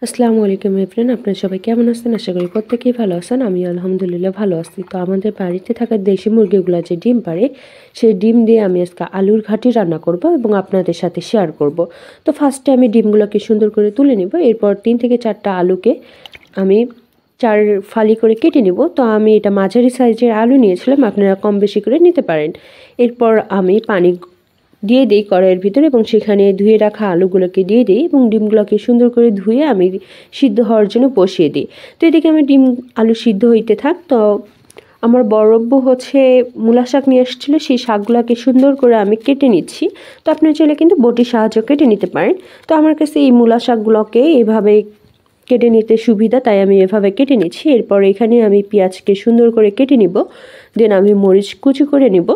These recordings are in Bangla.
আসসালামু আলাইকুম এভরিওয়ান, আপনারা সবাই কেমন আছেন? আশা করি প্রত্যেকেই ভালো আছেন। আমি আলহামদুলিল্লাহ ভালো আছি। তো আমাদের বাড়িতে থাকা দেশি মুরগিগুলো যে ডিম পাড়ে, সেই ডিম দিয়ে আমি আজকে আলুর ঘাটি রান্না করব এবং আপনাদের সাথে শেয়ার করব। তো ফার্স্টে আমি ডিমগুলোকে সুন্দর করে তুলে নিব। এরপর 3 থেকে 4টা আলুকে আমি 4 ফালি করে কেটে নিব। তো আমি এটা মাঝারি সাইজের আলু নিয়েছিলাম, আপনারা কম বেশি করে নিতে পারেন। এরপর আমি পানি দিয়ে দিই কড়াইয়ের ভিতরে এবং সেখানে ধুয়ে রাখা আলুগুলোকে দিয়ে দিই এবং ডিমগুলোকে সুন্দর করে ধুয়ে আমি সিদ্ধ হওয়ার জন্য বসিয়ে দিই। তো এদিকে আমার ডিম আলু সিদ্ধ হইতে থাক। তো আমার বড়ব্বু হচ্ছে মূলা শাক নিয়ে এসেছিলো, সেই শাকগুলোকে সুন্দর করে আমি কেটে নিচ্ছি। তো আপনার চাইলে কিন্তু বটির সাহায্যে কেটে নিতে পারেন। তো আমার কাছে এই মূলা শাকগুলোকে এইভাবে কেটে নিতে সুবিধা, তাই আমি এভাবে কেটে নিচ্ছি। এরপর এখানে আমি পেঁয়াজকে সুন্দর করে কেটে নিব, দেন আমি মরিচ কুচি করে নিব।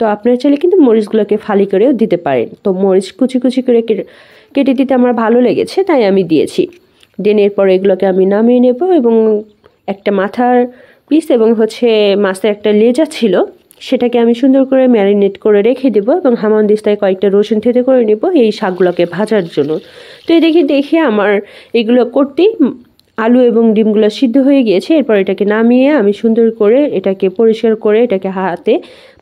তো আপনারা চাইলে কিন্তু মরিচগুলোকে ফালি করেও দিতে পারেন। তো মরিচ কুচি কুচি করে কেটে দিতে আমার ভালো লেগেছে, তাই আমি দিয়েছি। দেন এরপর এগুলোকে আমি নামিয়ে নেব এবং একটা মাথার পিস এবং হচ্ছে মাছের একটা লেজা ছিল, সেটাকে আমি সুন্দর করে ম্যারিনেট করে রেখে দেবো এবং হামানদিস্তায় কয়েকটা রসুন থেতে করে নেব এই শাকগুলোকে ভাজার জন্য। তো দেখে আমার এগুলো করতেই আলু এবং ডিমগুলো সিদ্ধ হয়ে গিয়েছে। এরপর এটাকে নামিয়ে আমি সুন্দর করে এটাকে পরিষ্কার করে এটাকে হাতে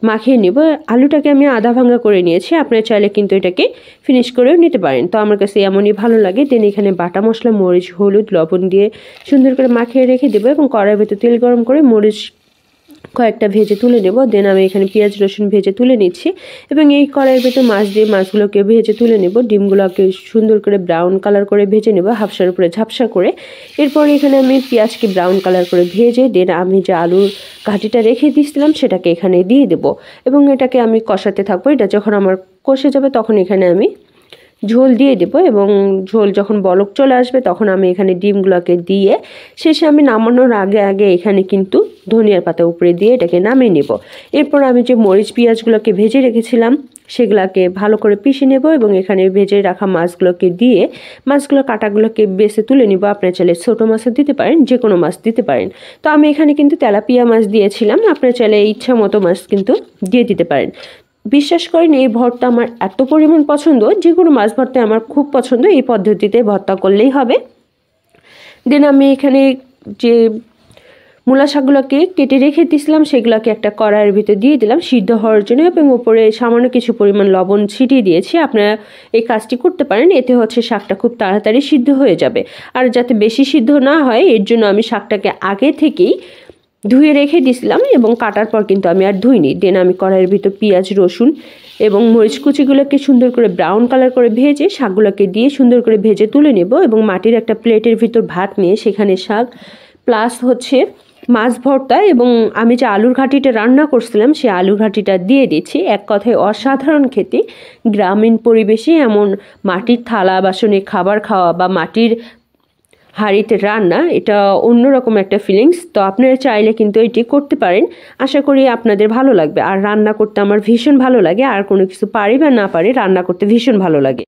মাখিয়ে নেব। আলুটাকে আমি আধা ভাঙা করে নিয়েছি, আপনারা চাইলে কিন্তু এটাকে ফিনিশ করেও নিতে পারেন। তো আমার কাছে এমনই ভালো লাগে। দেন এখানে বাটা মশলা, মরিচ, হলুদ, লবণ দিয়ে সুন্দর করে মাখিয়ে রেখে দেবো এবং কড়াইয়ের ভেতর তেল গরম করে মরিচ কয়েকটা ভেজে তুলে নেব। দেন আমি এখানে পেঁয়াজ রসুন ভেজে তুলে নিচ্ছি এবং এই কড়াইয়ের ভেতর মাছ দিয়ে মাছগুলোকে ভেজে তুলে নেব। ডিমগুলোকে সুন্দর করে ব্রাউন কালার করে ভেজে নেব, হাফসার উপরে ঝাপসা করে। এরপর এখানে আমি পেঁয়াজকে ব্রাউন কালার করে ভেজে দেন আমি যে আলুর ঘাটিটা রেখে দিয়েছিলাম সেটাকে এখানে দিয়ে দেব এবং এটাকে আমি কষাতে থাকবো। এটা যখন আমার কষে যাবে তখন এখানে আমি ঝোল দিয়ে দেব এবং ঝোল যখন বলক চলে আসবে তখন আমি এখানে ডিমগুলোকে দিয়ে শেষে আমি নামানোর আগে এখানে কিন্তু ধনিয়ার পাতা উপরে দিয়ে এটাকে নামিয়ে নেব। এরপর আমি যে মরিচ পেঁয়াজগুলোকে ভেজে রেখেছিলাম সেগুলোকে ভালো করে পিষে নেব এবং এখানে ভেজে রাখা মাছগুলোকে দিয়ে মাছগুলো কাটাগুলোকে বেছে তুলে নিব। আপনার চাইলে ছোটো মাছও দিতে পারেন, যে কোনো মাছ দিতে পারেন। তো আমি এখানে কিন্তু তেলাপিয়া মাছ দিয়েছিলাম, আপনার চাইলে ইচ্ছা মতো মাছ কিন্তু দিয়ে দিতে পারেন। বিশ্বাস করেন এই ভর্তা আমার এত পরিমাণ পছন্দ, যে কোনো মাছ ভর্তা আমার খুব পছন্দ। এই পদ্ধতিতে ভর্তা করলেই হবে। দেন আমি এখানে যে মূলা শাকগুলোকে কেটে রেখে দিয়েছিলাম সেগুলোকে একটা কড়াইয়ের ভিতরে দিয়ে দিলাম সিদ্ধ হওয়ার জন্য এবং উপরে সামান্য কিছু পরিমাণ লবণ ছিটিয়ে দিয়েছি। আপনারা এই কাজটি করতে পারেন, এতে হচ্ছে শাকটা খুব তাড়াতাড়ি সিদ্ধ হয়ে যাবে। আর যাতে বেশি সিদ্ধ না হয় এর জন্য আমি শাকটাকে আগে থেকেই ধুয়ে রেখে দিয়েছিলাম এবং কাটার পর কিন্তু আমি আর ধুইনি। দেন আমি কড়াইয়ের ভিতর পেঁয়াজ রসুন এবং মরিচ কুচিগুলোকে সুন্দর করে ব্রাউন কালার করে ভেজে শাকগুলোকে দিয়ে সুন্দর করে ভেজে তুলে নেব এবং মাটির একটা প্লেটের ভিতর ভাত নিয়ে সেখানে শাক প্লাস হচ্ছে মাছ ভর্তা এবং আমি যে আলুর ঘাটিটা রান্না করছিলাম সেই আলুর ঘাটিটা দিয়ে দিচ্ছি। এক কথায় অসাধারণ খেতে। গ্রামীণ পরিবেশে এমন মাটির থালা বাসনে খাবার খাওয়া বা মাটির হাঁড়িতে রান্না, এটা অন্যরকম একটা ফিলিংস। তো আপনারা চাইলে কিন্তু এটি করতে পারেন, আশা করি আপনাদের ভালো লাগবে। আর রান্না করতে আমার ভীষণ ভালো লাগে, আর কোনো কিছু পারি বা না পারি রান্না করতে ভীষণ ভালো লাগে।